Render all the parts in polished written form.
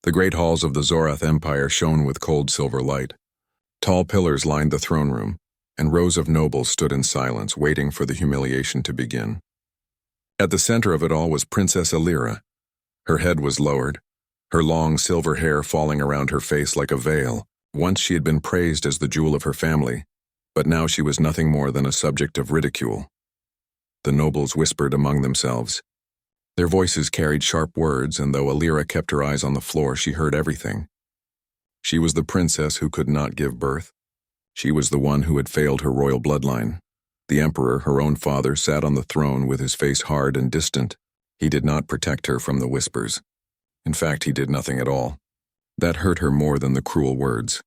The great halls of the Zorath Empire shone with cold silver light. Tall pillars lined the throne room, and rows of nobles stood in silence, waiting for the humiliation to begin. At the center of it all was Princess Alira. Her head was lowered, her long silver hair falling around her face like a veil. Once she had been praised as the jewel of her family, but now she was nothing more than a subject of ridicule. The nobles whispered among themselves. Their voices carried sharp words, and though Alira kept her eyes on the floor, she heard everything. She was the princess who could not give birth. She was the one who had failed her royal bloodline. The emperor, her own father, sat on the throne with his face hard and distant. He did not protect her from the whispers. In fact, he did nothing at all. That hurt her more than the cruel words.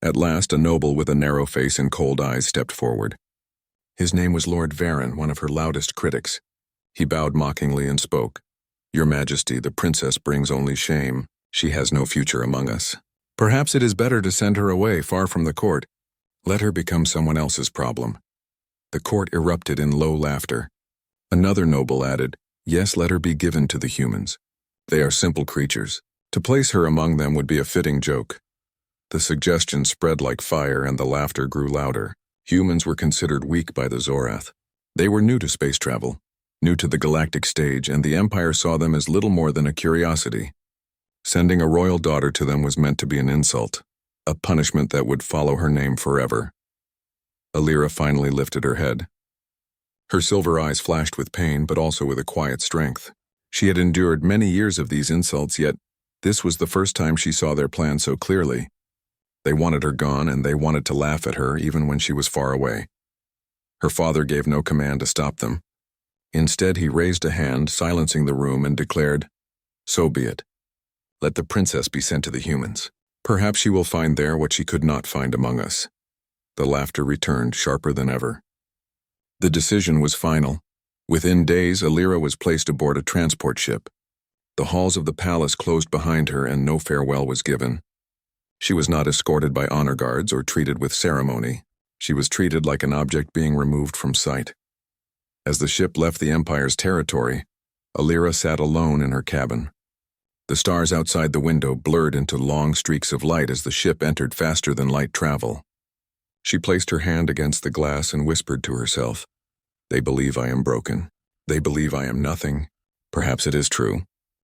At last, a noble with a narrow face and cold eyes stepped forward. His name was Lord Varen, one of her loudest critics. He bowed mockingly and spoke. "Your Majesty, the princess brings only shame. She has no future among us. Perhaps it is better to send her away, far from the court. Let her become someone else's problem." The court erupted in low laughter. Another noble added, "Yes, let her be given to the humans. They are simple creatures. To place her among them would be a fitting joke." The suggestion spread like fire, and the laughter grew louder. Humans were considered weak by the Zorath. They were new to space travel, new to the galactic stage, and the Empire saw them as little more than a curiosity. Sending a royal daughter to them was meant to be an insult, a punishment that would follow her name forever. Alira finally lifted her head. Her silver eyes flashed with pain, but also with a quiet strength. She had endured many years of these insults, yet this was the first time she saw their plan so clearly. They wanted her gone, and they wanted to laugh at her even when she was far away. Her father gave no command to stop them. Instead, he raised a hand, silencing the room, and declared, "So be it. Let the princess be sent to the humans. Perhaps she will find there what she could not find among us." The laughter returned, sharper than ever. The decision was final. Within days, Alira was placed aboard a transport ship. The halls of the palace closed behind her, and no farewell was given. She was not escorted by honor guards or treated with ceremony. She was treated like an object being removed from sight. As the ship left the Empire's territory, Alira sat alone in her cabin. The stars outside the window blurred into long streaks of light as the ship entered faster than light travel. She placed her hand against the glass and whispered to herself, "They believe I am broken. They believe I am nothing. Perhaps it is true.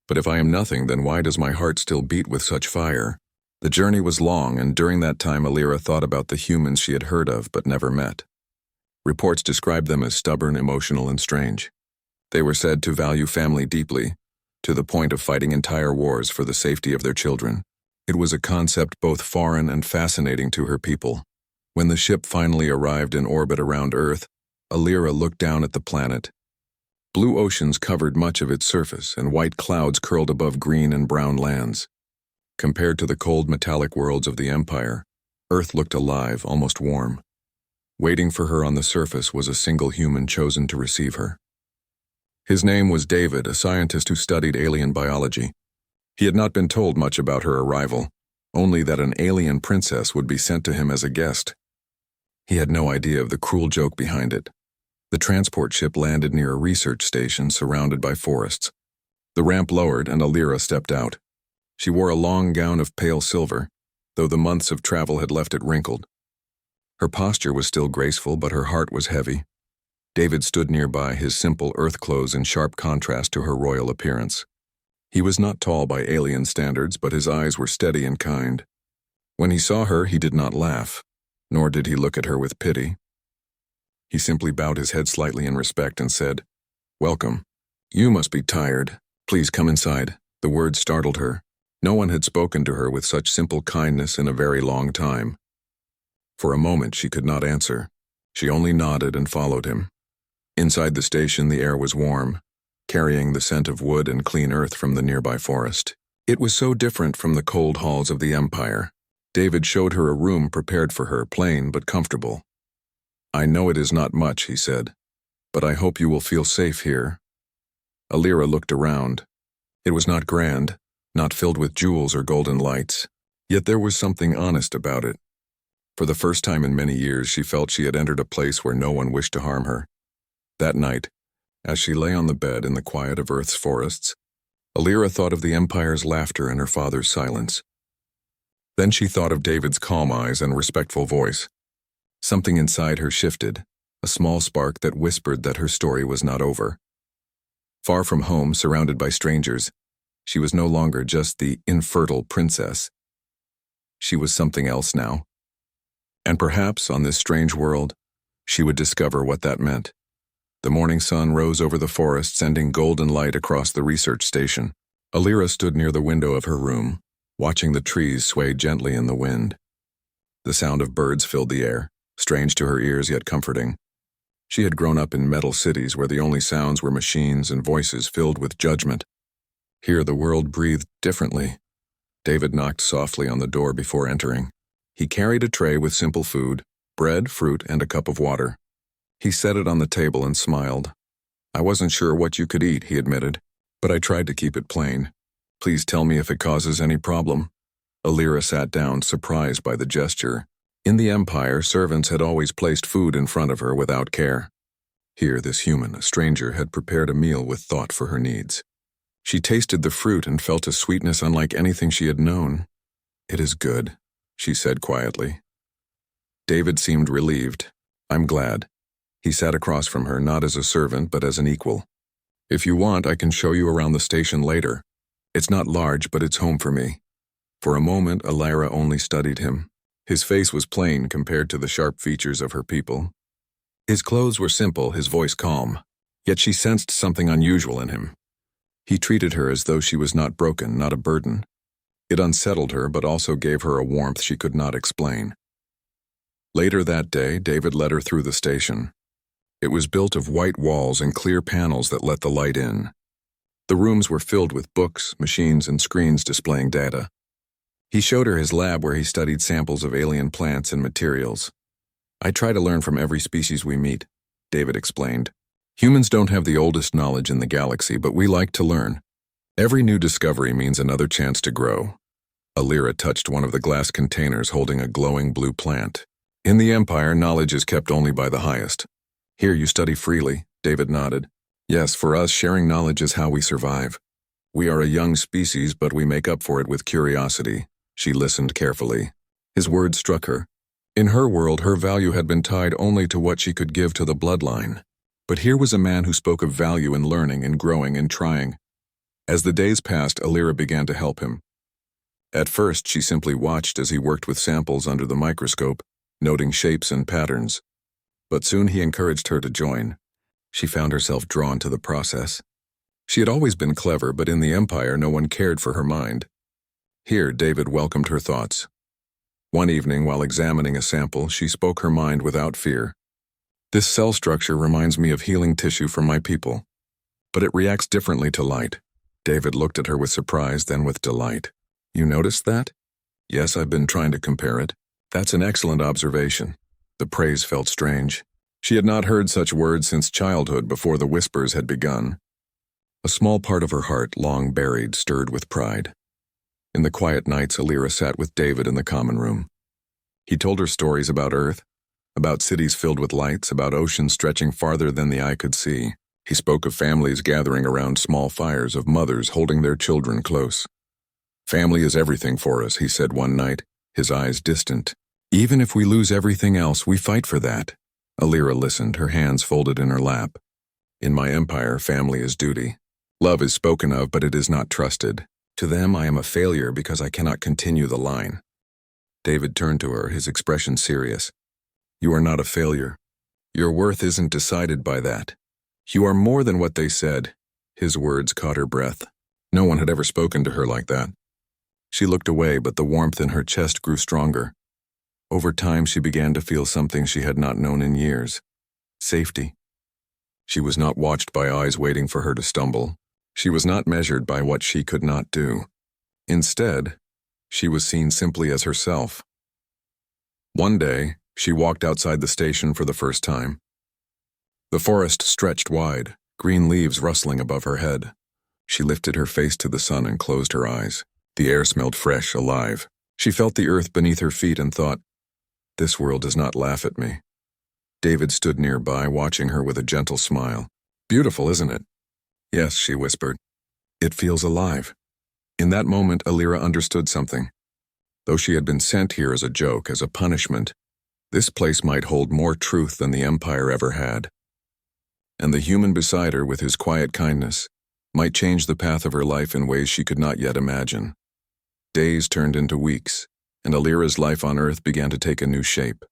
But if I am nothing, then why does my heart still beat with such fire?" The journey was long, and during that time Alira thought about the humans she had heard of but never met. Reports described them as stubborn, emotional, and strange. They were said to value family deeply, to the point of fighting entire wars for the safety of their children. It was a concept both foreign and fascinating to her people. When the ship finally arrived in orbit around Earth, Alira looked down at the planet. Blue oceans covered much of its surface, and white clouds curled above green and brown lands. Compared to the cold metallic worlds of the Empire, Earth looked alive, almost warm. Waiting for her on the surface was a single human chosen to receive her. His name was David, a scientist who studied alien biology. He had not been told much about her arrival, only that an alien princess would be sent to him as a guest. He had no idea of the cruel joke behind it. The transport ship landed near a research station surrounded by forests. The ramp lowered, and Alira stepped out. She wore a long gown of pale silver, though the months of travel had left it wrinkled. Her posture was still graceful, but her heart was heavy. David stood nearby, his simple earth clothes in sharp contrast to her royal appearance. He was not tall by alien standards, but his eyes were steady and kind. When he saw her, he did not laugh, nor did he look at her with pity. He simply bowed his head slightly in respect and said, "Welcome. You must be tired. Please come inside." The words startled her. No one had spoken to her with such simple kindness in a very long time. For a moment, she could not answer. She only nodded and followed him. Inside the station, the air was warm, carrying the scent of wood and clean earth from the nearby forest. It was so different from the cold halls of the Empire. David showed her a room prepared for her, plain but comfortable. "I know it is not much," he said, "but I hope you will feel safe here." Alira looked around. It was not grand, not filled with jewels or golden lights, yet there was something honest about it. For the first time in many years, she felt she had entered a place where no one wished to harm her. That night, as she lay on the bed in the quiet of Earth's forests, Alira thought of the Empire's laughter and her father's silence. Then she thought of David's calm eyes and respectful voice. Something inside her shifted, a small spark that whispered that her story was not over. Far from home, surrounded by strangers, she was no longer just the infertile princess. She was something else now. And perhaps, on this strange world, she would discover what that meant. The morning sun rose over the forest, sending golden light across the research station. Alira stood near the window of her room, watching the trees sway gently in the wind. The sound of birds filled the air, strange to her ears yet comforting. She had grown up in metal cities where the only sounds were machines and voices filled with judgment. Here the world breathed differently. David knocked softly on the door before entering. He carried a tray with simple food, bread, fruit, and a cup of water. He set it on the table and smiled. "I wasn't sure what you could eat," he admitted, "but I tried to keep it plain. Please tell me if it causes any problem." Alira sat down, surprised by the gesture. In the Empire, servants had always placed food in front of her without care. Here, this human, a stranger, had prepared a meal with thought for her needs. She tasted the fruit and felt a sweetness unlike anything she had known. "It is good," she said quietly. David seemed relieved. "I'm glad." He sat across from her, not as a servant, but as an equal. "If you want, I can show you around the station later. It's not large, but it's home for me." For a moment, Alira only studied him. His face was plain compared to the sharp features of her people. His clothes were simple, his voice calm, yet she sensed something unusual in him. He treated her as though she was not broken, not a burden. It unsettled her, but also gave her a warmth she could not explain. Later that day, David led her through the station. It was built of white walls and clear panels that let the light in. The rooms were filled with books, machines, and screens displaying data. He showed her his lab where he studied samples of alien plants and materials. "I try to learn from every species we meet," David explained. "Humans don't have the oldest knowledge in the galaxy, but we like to learn. Every new discovery means another chance to grow." Alira touched one of the glass containers holding a glowing blue plant. "In the Empire, knowledge is kept only by the highest. Here you study freely," David nodded. "Yes, for us, sharing knowledge is how we survive. We are a young species, but we make up for it with curiosity." She listened carefully. His words struck her. In her world, her value had been tied only to what she could give to the bloodline. But here was a man who spoke of value in learning and growing and trying. As the days passed, Alira began to help him. At first, she simply watched as he worked with samples under the microscope, noting shapes and patterns. But soon he encouraged her to join. She found herself drawn to the process. She had always been clever, but in the Empire, no one cared for her mind. Here, David welcomed her thoughts. One evening, while examining a sample, she spoke her mind without fear. "This cell structure reminds me of healing tissue from my people. But it reacts differently to light." David looked at her with surprise, then with delight. "You noticed that?" "Yes, I've been trying to compare it." "That's an excellent observation." The praise felt strange. She had not heard such words since childhood, before the whispers had begun. A small part of her heart, long buried, stirred with pride. In the quiet nights, Alira sat with David in the common room. He told her stories about Earth, about cities filled with lights, about oceans stretching farther than the eye could see. He spoke of families gathering around small fires, of mothers holding their children close. "Family is everything for us," he said one night, his eyes distant. "Even if we lose everything else, we fight for that." Alira listened, her hands folded in her lap. "In my empire, family is duty. Love is spoken of, but it is not trusted. To them, I am a failure because I cannot continue the line." David turned to her, his expression serious. "You are not a failure. Your worth isn't decided by that. You are more than what they said." His words caught her breath. No one had ever spoken to her like that. She looked away, but the warmth in her chest grew stronger. Over time, she began to feel something she had not known in years. Safety. She was not watched by eyes waiting for her to stumble. She was not measured by what she could not do. Instead, she was seen simply as herself. One day, she walked outside the station for the first time. The forest stretched wide, green leaves rustling above her head. She lifted her face to the sun and closed her eyes. The air smelled fresh, alive. She felt the earth beneath her feet and thought, "This world does not laugh at me." David stood nearby, watching her with a gentle smile. "Beautiful, isn't it?" "Yes," she whispered. It feels alive. In that moment, Alira understood something. Though she had been sent here as a joke, as a punishment, this place might hold more truth than the Empire ever had. And the human beside her, with his quiet kindness, might change the path of her life in ways she could not yet imagine. Days turned into weeks, and Alira's life on Earth began to take a new shape.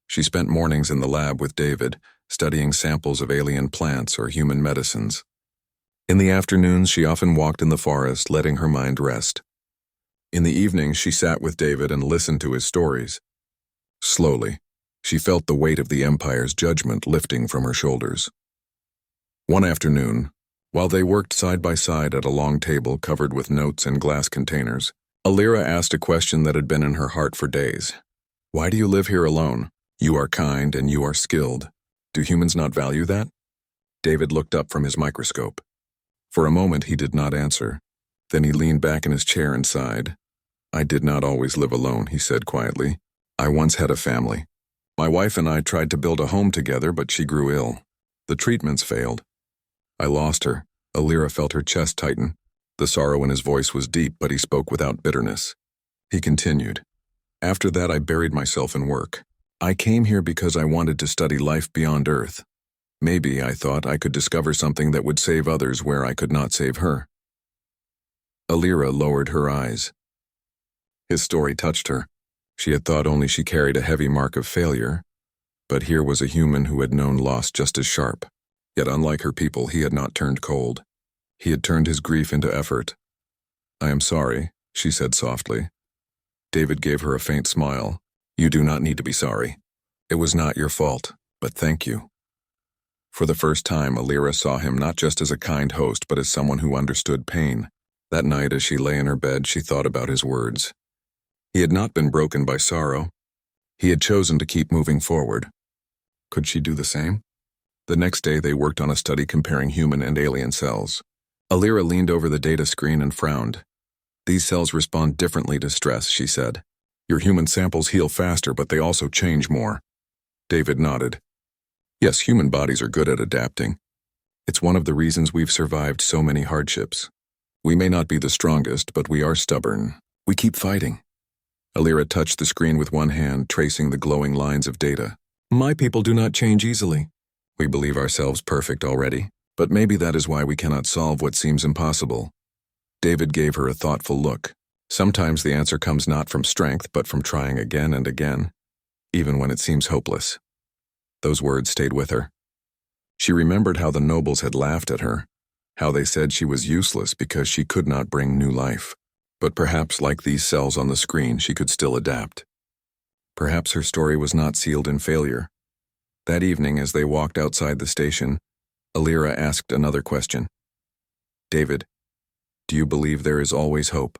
She spent mornings in the lab with David, studying samples of alien plants or human medicines. In the afternoons, she often walked in the forest, letting her mind rest. In the evenings, she sat with David and listened to his stories. Slowly, she felt the weight of the Empire's judgment lifting from her shoulders. One afternoon, while they worked side by side at a long table covered with notes and glass containers, Alira asked a question that had been in her heart for days. Why do you live here alone? You are kind and you are skilled. Do humans not value that? David looked up from his microscope. For a moment he did not answer. Then he leaned back in his chair and sighed. I did not always live alone, he said quietly. I once had a family. My wife and I tried to build a home together, but she grew ill. The treatments failed. I lost her. Alira felt her chest tighten. The sorrow in his voice was deep, but he spoke without bitterness. He continued. After that, I buried myself in work. I came here because I wanted to study life beyond Earth. Maybe, I thought, I could discover something that would save others where I could not save her. Alira lowered her eyes. His story touched her. She had thought only she carried a heavy mark of failure, but here was a human who had known loss just as sharp. Yet unlike her people, he had not turned cold. He had turned his grief into effort. I am sorry, she said softly. David gave her a faint smile. You do not need to be sorry. It was not your fault, but thank you. For the first time, Alira saw him not just as a kind host, but as someone who understood pain. That night, as she lay in her bed, she thought about his words. He had not been broken by sorrow. He had chosen to keep moving forward. Could she do the same? The next day, they worked on a study comparing human and alien cells. Alira leaned over the data screen and frowned. These cells respond differently to stress, she said. Your human samples heal faster, but they also change more. David nodded. Yes, human bodies are good at adapting. It's one of the reasons we've survived so many hardships. We may not be the strongest, but we are stubborn. We keep fighting. Alira touched the screen with one hand, tracing the glowing lines of data. My people do not change easily. We believe ourselves perfect already, but maybe that is why we cannot solve what seems impossible. David gave her a thoughtful look. Sometimes the answer comes not from strength, but from trying again and again, even when it seems hopeless. Those words stayed with her. She remembered how the nobles had laughed at her, how they said she was useless because she could not bring new life. But perhaps, like these cells on the screen, she could still adapt. Perhaps her story was not sealed in failure. That evening, as they walked outside the station, Alira asked another question. David, do you believe there is always hope?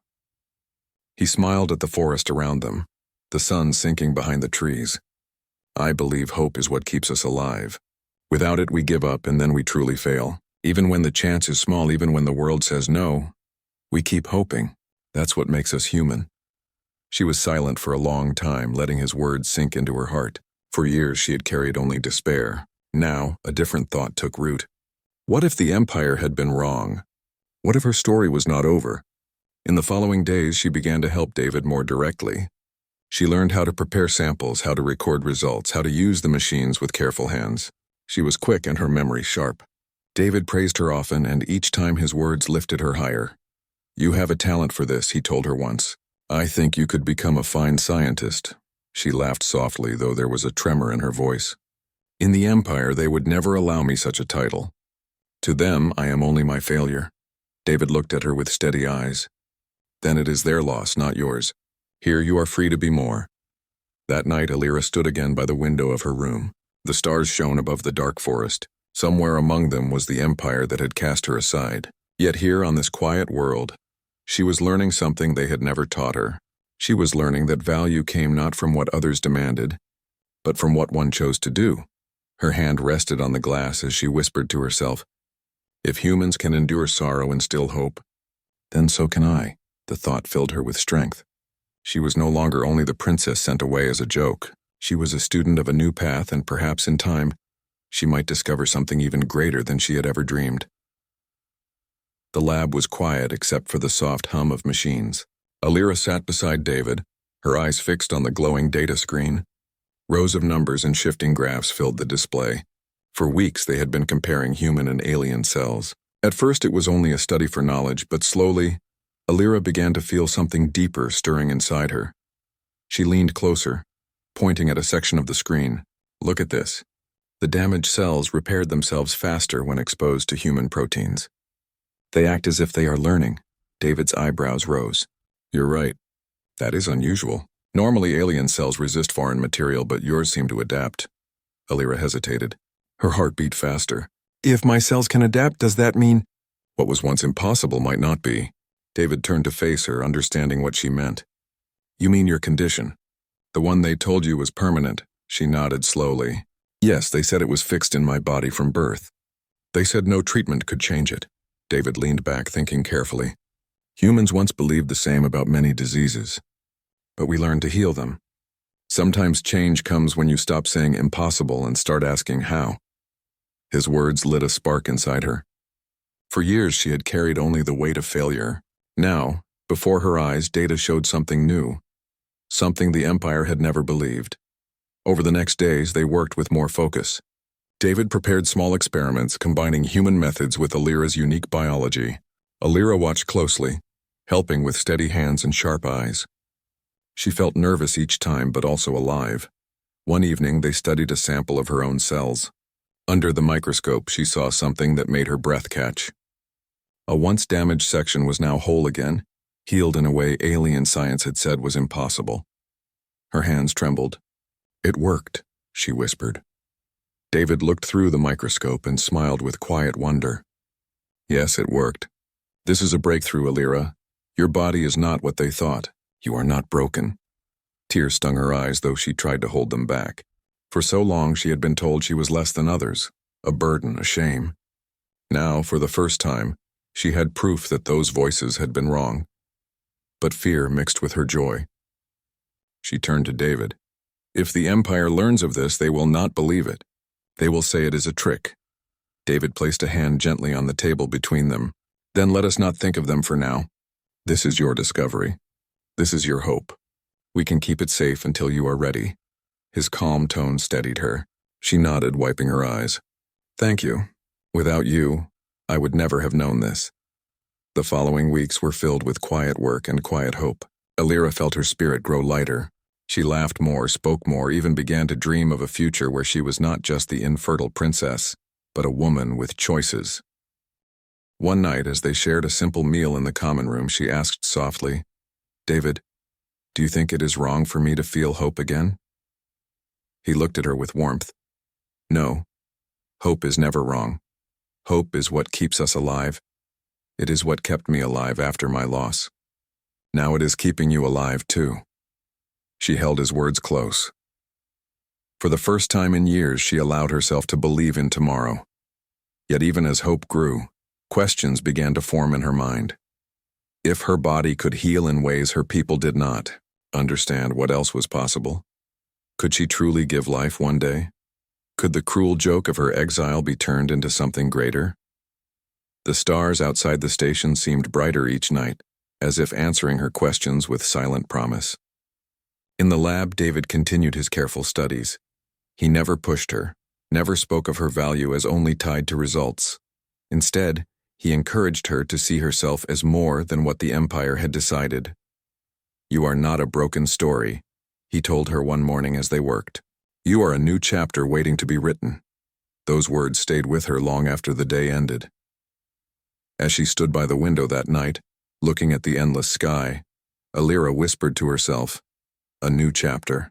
He smiled at the forest around them, the sun sinking behind the trees. I believe hope is what keeps us alive. Without it, we give up and then we truly fail. Even when the chance is small, even when the world says no, we keep hoping. That's what makes us human. She was silent for a long time, letting his words sink into her heart. For years, she had carried only despair. Now, a different thought took root. What if the Empire had been wrong? What if her story was not over? In the following days, she began to help David more directly. She learned how to prepare samples, how to record results, how to use the machines with careful hands. She was quick and her memory sharp. David praised her often, and each time his words lifted her higher. You have a talent for this, he told her once. I think you could become a fine scientist. She laughed softly, though there was a tremor in her voice. In the Empire, they would never allow me such a title. To them, I am only my failure. David looked at her with steady eyes. Then it is their loss, not yours. Here you are free to be more. That night, Alira stood again by the window of her room. The stars shone above the dark forest. Somewhere among them was the Empire that had cast her aside. Yet here on this quiet world, she was learning something they had never taught her. She was learning that value came not from what others demanded, but from what one chose to do. Her hand rested on the glass as she whispered to herself, If humans can endure sorrow and still hope, then so can I. The thought filled her with strength. She was no longer only the princess sent away as a joke. She was a student of a new path, and perhaps in time, she might discover something even greater than she had ever dreamed. The lab was quiet except for the soft hum of machines. Alira sat beside David, her eyes fixed on the glowing data screen. Rows of numbers and shifting graphs filled the display. For weeks they had been comparing human and alien cells. At first it was only a study for knowledge, but slowly, Alira began to feel something deeper stirring inside her. She leaned closer, pointing at a section of the screen. Look at this. The damaged cells repaired themselves faster when exposed to human proteins. They act as if they are learning. David's eyebrows rose. You're right. That is unusual. Normally alien cells resist foreign material, but yours seem to adapt. Alira hesitated. Her heart beat faster. If my cells can adapt, does that mean... What was once impossible might not be. David turned to face her, understanding what she meant. You mean your condition? The one they told you was permanent. She nodded slowly. Yes, they said it was fixed in my body from birth. They said no treatment could change it. David leaned back, thinking carefully. Humans once believed the same about many diseases. But we learned to heal them. Sometimes change comes when you stop saying impossible and start asking how. His words lit a spark inside her. For years she had carried only the weight of failure. Now, before her eyes, data showed something new. Something the Empire had never believed. Over the next days, they worked with more focus. David prepared small experiments combining human methods with Alira's unique biology. Alira watched closely, helping with steady hands and sharp eyes. She felt nervous each time, but also alive. One evening, they studied a sample of her own cells. Under the microscope, she saw something that made her breath catch. A once damaged section was now whole again, healed in a way alien science had said was impossible. Her hands trembled. It worked, she whispered. David looked through the microscope and smiled with quiet wonder. Yes, it worked. This is a breakthrough, Alira. Your body is not what they thought. You are not broken. Tears stung her eyes, though she tried to hold them back. For so long she had been told she was less than others, a burden, a shame. Now, for the first time, she had proof that those voices had been wrong. But fear mixed with her joy. She turned to David. If the Empire learns of this, they will not believe it. They will say it is a trick. David placed a hand gently on the table between them. Then let us not think of them for now. This is your discovery. This is your hope. We can keep it safe until you are ready. His calm tone steadied her. She nodded, wiping her eyes. Thank you. Without you, I would never have known this. The following weeks were filled with quiet work and quiet hope. Alira felt her spirit grow lighter. She laughed more, spoke more, even began to dream of a future where she was not just the infertile princess, but a woman with choices. One night, as they shared a simple meal in the common room, she asked softly, David, do you think it is wrong for me to feel hope again? He looked at her with warmth. No, hope is never wrong. Hope is what keeps us alive. It is what kept me alive after my loss. Now it is keeping you alive too. She held his words close. For the first time in years, she allowed herself to believe in tomorrow. Yet even as hope grew, questions began to form in her mind. If her body could heal in ways her people did not, understand what else was possible? Could she truly give life one day? Could the cruel joke of her exile be turned into something greater? The stars outside the station seemed brighter each night, as if answering her questions with silent promise. In the lab, David continued his careful studies. He never pushed her, never spoke of her value as only tied to results. Instead, he encouraged her to see herself as more than what the Empire had decided. You are not a broken story, he told her one morning as they worked. You are a new chapter waiting to be written. Those words stayed with her long after the day ended. As she stood by the window that night, looking at the endless sky, Alira whispered to herself, a new chapter.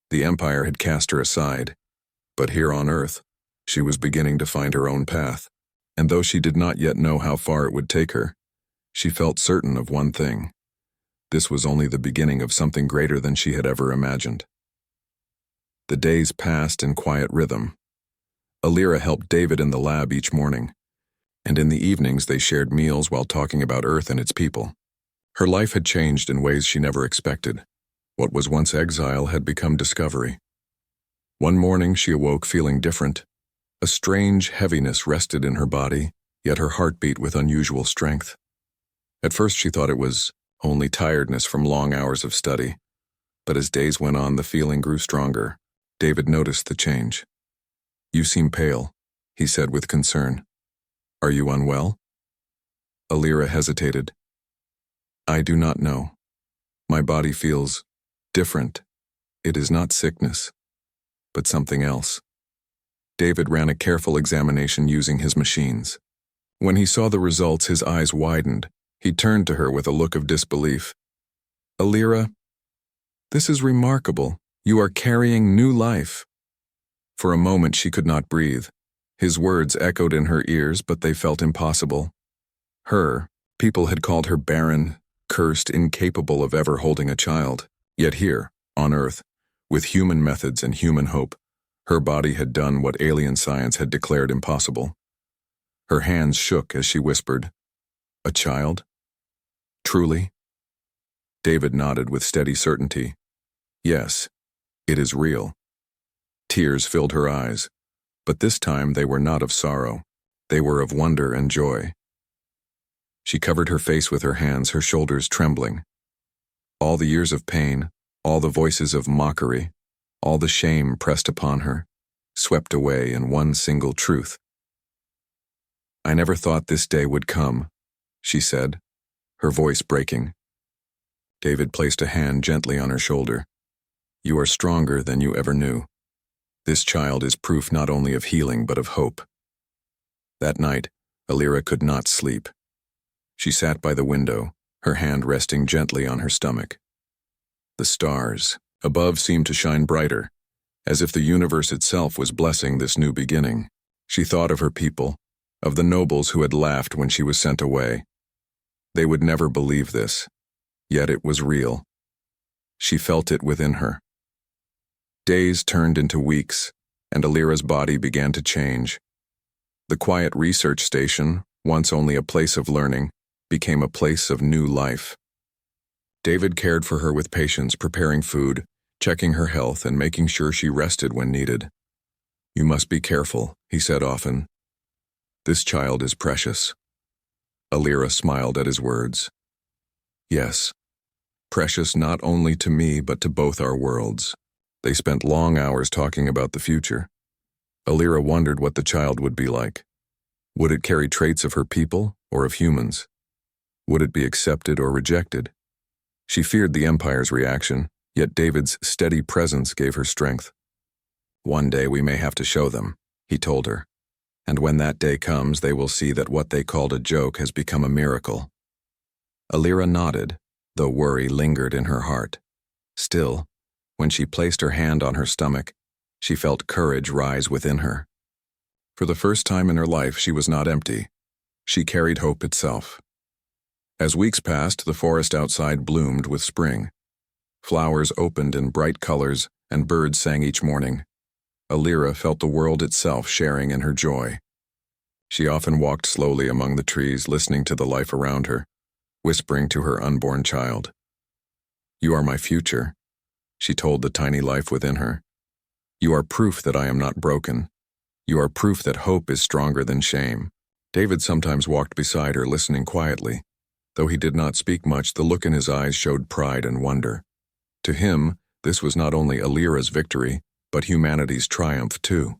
The Empire had cast her aside, but here on Earth, she was beginning to find her own path. And though she did not yet know how far it would take her, she felt certain of one thing. This was only the beginning of something greater than she had ever imagined. The days passed in quiet rhythm. Alira helped David in the lab each morning, and in the evenings they shared meals while talking about Earth and its people. Her life had changed in ways she never expected. What was once exile had become discovery. One morning she awoke feeling different. A strange heaviness rested in her body, yet her heart beat with unusual strength. At first she thought it was only tiredness from long hours of study, but as days went on the feeling grew stronger. David noticed the change. "You seem pale," he said with concern. "Are you unwell?" Alira hesitated. "I do not know. My body feels different. It is not sickness, but something else." David ran a careful examination using his machines. When he saw the results, his eyes widened. He turned to her with a look of disbelief. "Alira, this is remarkable. You are carrying new life." For a moment she could not breathe. His words echoed in her ears, but they felt impossible. People had called her barren, cursed, incapable of ever holding a child. Yet here, on Earth, with human methods and human hope, her body had done what alien science had declared impossible. Her hands shook as she whispered, "A child? Truly?" David nodded with steady certainty. "Yes, it is real." Tears filled her eyes, but this time they were not of sorrow. They were of wonder and joy. She covered her face with her hands, her shoulders trembling. All the years of pain, all the voices of mockery, all the shame pressed upon her, swept away in one single truth. "I never thought this day would come," she said, her voice breaking. David placed a hand gently on her shoulder. "You are stronger than you ever knew. This child is proof not only of healing but of hope." That night, Alira could not sleep. She sat by the window, her hand resting gently on her stomach. The stars above seemed to shine brighter, as if the universe itself was blessing this new beginning. She thought of her people, of the nobles who had laughed when she was sent away. They would never believe this, yet it was real. She felt it within her. Days turned into weeks, and Alira's body began to change. The quiet research station, once only a place of learning, became a place of new life. David cared for her with patience, preparing food, checking her health, and making sure she rested when needed. "You must be careful," he said often. "This child is precious." Alira smiled at his words. "Yes, precious not only to me but to both our worlds." They spent long hours talking about the future. Alira wondered what the child would be like. Would it carry traits of her people or of humans? Would it be accepted or rejected? She feared the Empire's reaction, yet David's steady presence gave her strength. "One day we may have to show them," he told her. "And when that day comes, they will see that what they called a joke has become a miracle." Alira nodded, though worry lingered in her heart. Still, when she placed her hand on her stomach, she felt courage rise within her. For the first time in her life, she was not empty. She carried hope itself. As weeks passed, the forest outside bloomed with spring. Flowers opened in bright colors, and birds sang each morning. Alira felt the world itself sharing in her joy. She often walked slowly among the trees, listening to the life around her, whispering to her unborn child. "You are my future," she told the tiny life within her. "You are proof that I am not broken. You are proof that hope is stronger than shame." David sometimes walked beside her, listening quietly. Though he did not speak much, the look in his eyes showed pride and wonder. To him, this was not only Alira's victory, but humanity's triumph too.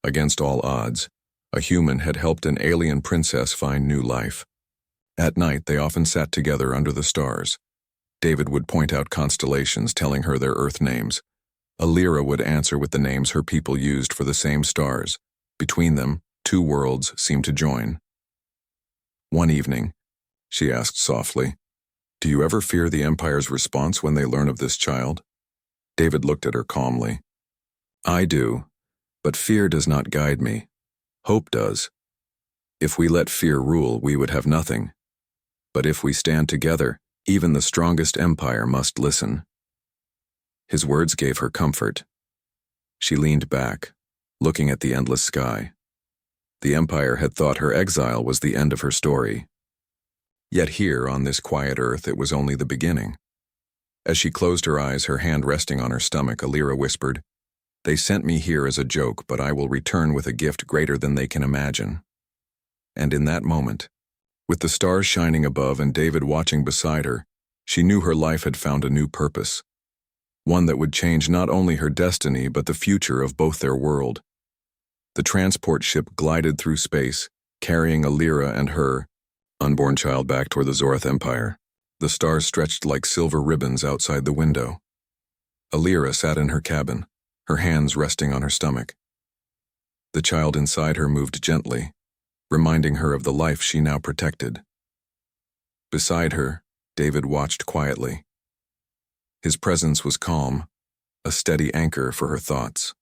Against all odds, a human had helped an alien princess find new life. At night, they often sat together under the stars. David would point out constellations, telling her their Earth names. Alira would answer with the names her people used for the same stars. Between them, two worlds seemed to join. One evening, she asked softly, "Do you ever fear the Empire's response when they learn of this child?" David looked at her calmly. "I do, but fear does not guide me. Hope does. If we let fear rule, we would have nothing. But if we stand together, even the strongest empire must listen." His words gave her comfort. She leaned back, looking at the endless sky. The Empire had thought her exile was the end of her story. Yet here, on this quiet earth, it was only the beginning. As she closed her eyes, her hand resting on her stomach, Alira whispered, "They sent me here as a joke, but I will return with a gift greater than they can imagine." And in that moment, with the stars shining above and David watching beside her, she knew her life had found a new purpose. One that would change not only her destiny but the future of both their world. The transport ship glided through space, carrying Alira and her unborn child back toward the Zorath Empire. The stars stretched like silver ribbons outside the window. Alira sat in her cabin, her hands resting on her stomach. The child inside her moved gently, reminding her of the life she now protected. Beside her, David watched quietly. His presence was calm, a steady anchor for her thoughts.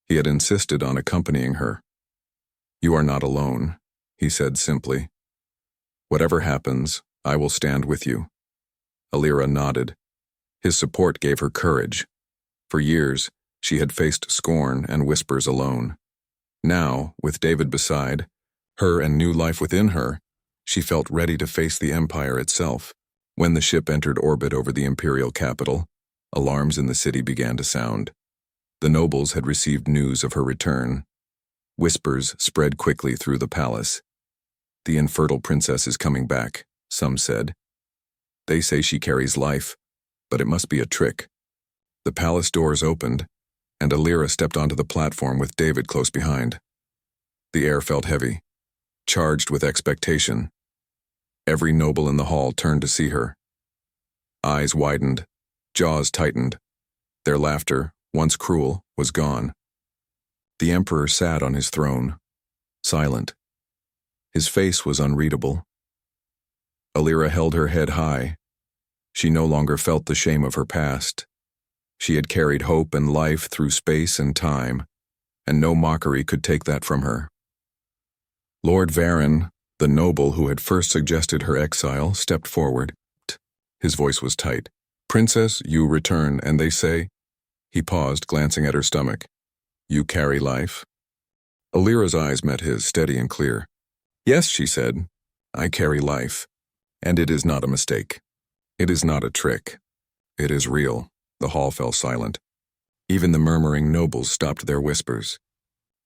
He had insisted on accompanying her. "You are not alone," he said simply. "Whatever happens, I will stand with you." Alira nodded. His support gave her courage. For years, she had faced scorn and whispers alone. Now, with David beside her and new life within her, she felt ready to face the Empire itself. When the ship entered orbit over the imperial capital, alarms in the city began to sound. The nobles had received news of her return. Whispers spread quickly through the palace. "The infertile princess is coming back," some said. "They say she carries life, but it must be a trick." The palace doors opened, and Alira stepped onto the platform with David close behind. The air felt heavy, charged with expectation. Every noble in the hall turned to see her. Eyes widened, jaws tightened. Their laughter, once cruel, was gone. The emperor sat on his throne, silent. His face was unreadable. Alira held her head high. She no longer felt the shame of her past. She had carried hope and life through space and time, and no mockery could take that from her. Lord Varen, the noble who had first suggested her exile, stepped forward. His voice was tight. "Princess, you return, and they say—" He paused, glancing at her stomach. "You carry life?" Alira's eyes met his, steady and clear. "Yes," she said, "I carry life, and it is not a mistake. It is not a trick. It is real." The hall fell silent. Even the murmuring nobles stopped their whispers.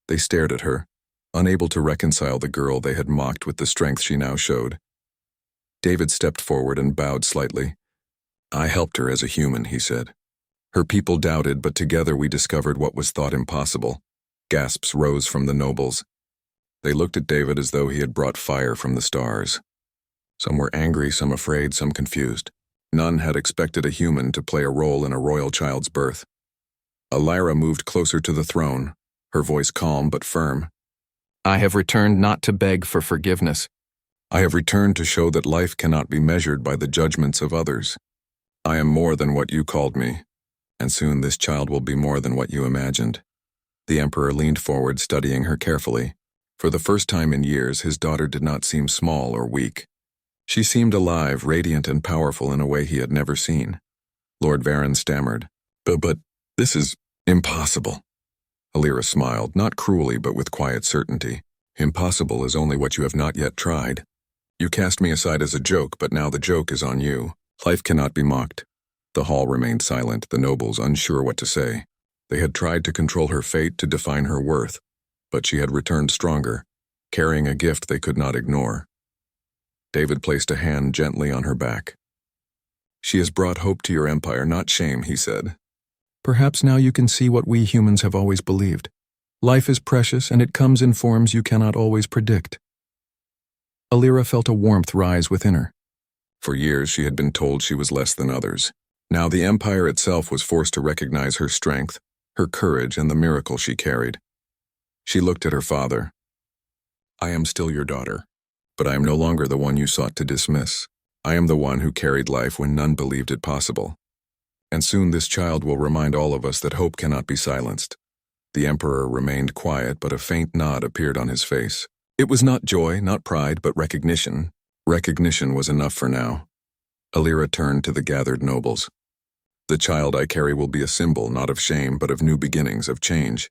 They stared at her, unable to reconcile the girl they had mocked with the strength she now showed. David stepped forward and bowed slightly. "I helped her as a human," he said. "Her people doubted, but together we discovered what was thought impossible." Gasps rose from the nobles. They looked at David as though he had brought fire from the stars. Some were angry, some afraid, some confused. None had expected a human to play a role in a royal child's birth. Alira moved closer to the throne, her voice calm but firm. "I have returned not to beg for forgiveness. I have returned to show that life cannot be measured by the judgments of others. I am more than what you called me, and soon this child will be more than what you imagined." The emperor leaned forward, studying her carefully. For the first time in years, his daughter did not seem small or weak. She seemed alive, radiant and powerful in a way he had never seen. Lord Varen stammered, But this is impossible." Alira smiled, not cruelly but with quiet certainty. "Impossible is only what you have not yet tried. You cast me aside as a joke, but now the joke is on you. Life cannot be mocked." The hall remained silent, the nobles unsure what to say. They had tried to control her fate, to define her worth, but she had returned stronger, carrying a gift they could not ignore. David placed a hand gently on her back. "She has brought hope to your empire, not shame," he said. "Perhaps now you can see what we humans have always believed. Life is precious, and it comes in forms you cannot always predict." Alira felt a warmth rise within her. For years she had been told she was less than others. Now the empire itself was forced to recognize her strength, her courage, and the miracle she carried. She looked at her father. "I am still your daughter, but I am no longer the one you sought to dismiss. I am the one who carried life when none believed it possible. And soon this child will remind all of us that hope cannot be silenced." The emperor remained quiet, but a faint nod appeared on his face. It was not joy, not pride, but recognition. Recognition was enough for now. Alira turned to the gathered nobles. "The child I carry will be a symbol, not of shame, but of new beginnings, of change,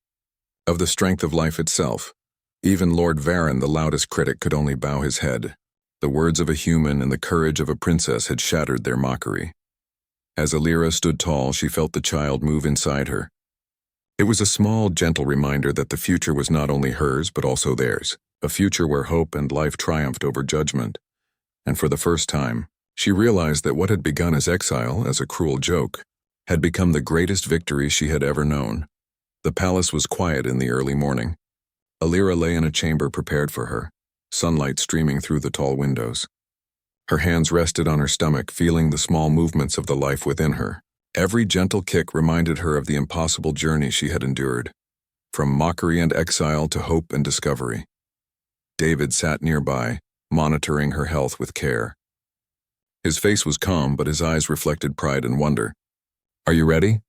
of the strength of life itself." Even Lord Varen, the loudest critic, could only bow his head. The words of a human and the courage of a princess had shattered their mockery. As Alira stood tall, she felt the child move inside her. It was a small, gentle reminder that the future was not only hers, but also theirs. a future where hope and life triumphed over judgment. And for the first time, she realized that what had begun as exile, as a cruel joke, had become the greatest victory she had ever known. The palace was quiet in the early morning. Alira lay in a chamber prepared for her, sunlight streaming through the tall windows. Her hands rested on her stomach, feeling the small movements of the life within her. Every gentle kick reminded her of the impossible journey she had endured, from mockery and exile to hope and discovery. David sat nearby, monitoring her health with care. His face was calm, but his eyes reflected pride and wonder. "Are you ready?"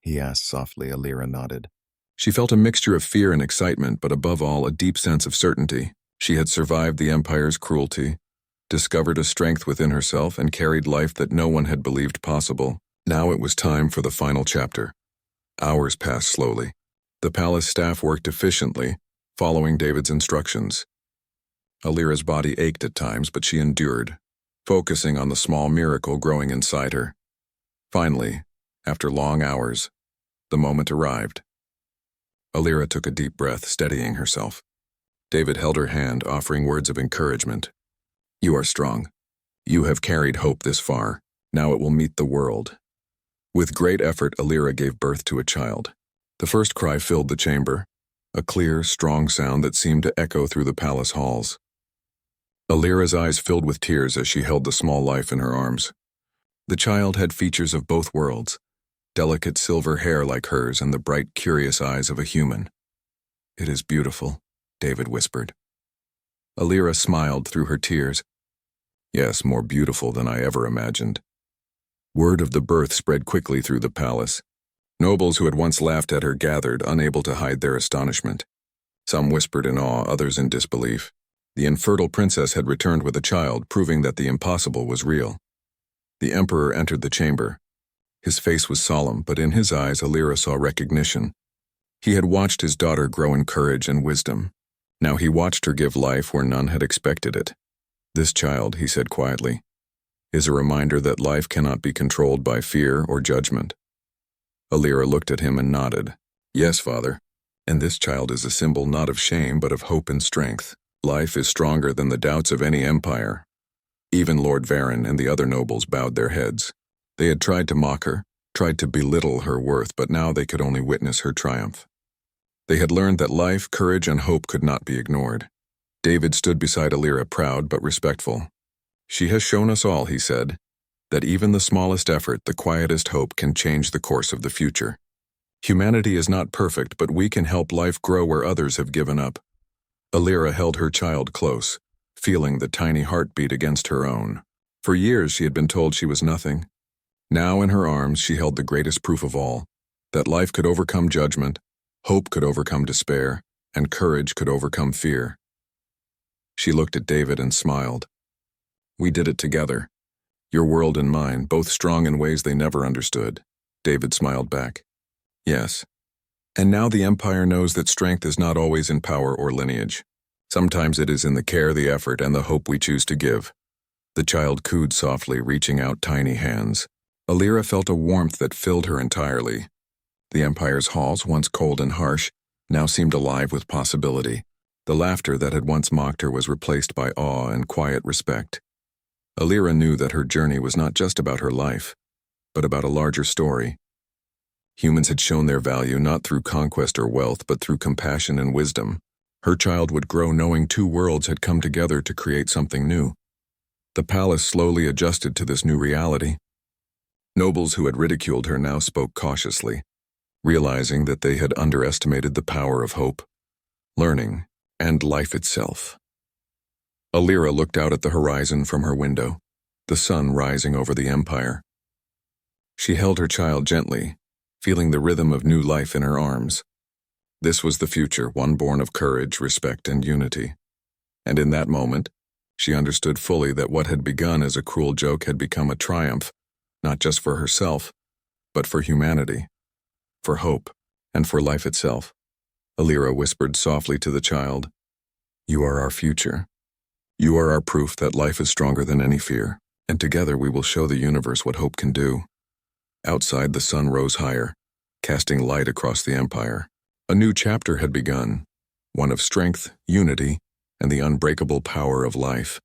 he asked softly. Alira nodded. She felt a mixture of fear and excitement, but above all, a deep sense of certainty. She had survived the Empire's cruelty, discovered a strength within herself, and carried life that no one had believed possible. Now it was time for the final chapter. Hours passed slowly. The palace staff worked efficiently, following David's instructions. Alira's body ached at times, but she endured, focusing on the small miracle growing inside her. Finally, after long hours, the moment arrived. Alira took a deep breath, steadying herself. David held her hand, offering words of encouragement. "You are strong. You have carried hope this far. Now it will meet the world." With great effort, Alira gave birth to a child. The first cry filled the chamber, a clear, strong sound that seemed to echo through the palace halls. Alira's eyes filled with tears as she held the small life in her arms. The child had features of both worlds, delicate silver hair like hers and the bright, curious eyes of a human. "It is beautiful," David whispered. Alira smiled through her tears. "Yes, more beautiful than I ever imagined." Word of the birth spread quickly through the palace. Nobles who had once laughed at her gathered, unable to hide their astonishment. Some whispered in awe, others in disbelief. The infertile princess had returned with a child, proving that the impossible was real. The emperor entered the chamber. His face was solemn, but in his eyes Alira saw recognition. He had watched his daughter grow in courage and wisdom. Now he watched her give life where none had expected it. "This child," he said quietly, "is a reminder that life cannot be controlled by fear or judgment." Alira looked at him and nodded. "Yes, father. And this child is a symbol not of shame but of hope and strength. Life is stronger than the doubts of any empire." Even Lord Varen and the other nobles bowed their heads. They had tried to mock her, tried to belittle her worth, but now they could only witness her triumph. They had learned that life, courage, and hope could not be ignored. David stood beside Alira, proud but respectful. "She has shown us all," he said, "that even the smallest effort, the quietest hope, can change the course of the future. Humanity is not perfect, but we can help life grow where others have given up." Alira held her child close, feeling the tiny heartbeat against her own. For years she had been told she was nothing. Now in her arms she held the greatest proof of all, that life could overcome judgment, hope could overcome despair, and courage could overcome fear. She looked at David and smiled. "We did it together. Your world and mine, both strong in ways they never understood." David smiled back. "Yes. And now the Empire knows that strength is not always in power or lineage. Sometimes it is in the care, the effort, and the hope we choose to give." The child cooed softly, reaching out tiny hands. Alira felt a warmth that filled her entirely. The Empire's halls, once cold and harsh, now seemed alive with possibility. The laughter that had once mocked her was replaced by awe and quiet respect. Alira knew that her journey was not just about her life, but about a larger story. Humans had shown their value not through conquest or wealth, but through compassion and wisdom. Her child would grow knowing two worlds had come together to create something new. The palace slowly adjusted to this new reality. Nobles who had ridiculed her now spoke cautiously, realizing that they had underestimated the power of hope, learning, and life itself. Alira looked out at the horizon from her window, the sun rising over the Empire. She held her child gently, feeling the rhythm of new life in her arms. This was the future, one born of courage, respect, and unity. And in that moment, she understood fully that what had begun as a cruel joke had become a triumph, not just for herself, but for humanity, for hope, and for life itself. Alira whispered softly to the child, "You are our future. You are our proof that life is stronger than any fear, and together we will show the universe what hope can do." Outside, the sun rose higher, casting light across the Empire. A new chapter had begun, one of strength, unity, and the unbreakable power of life.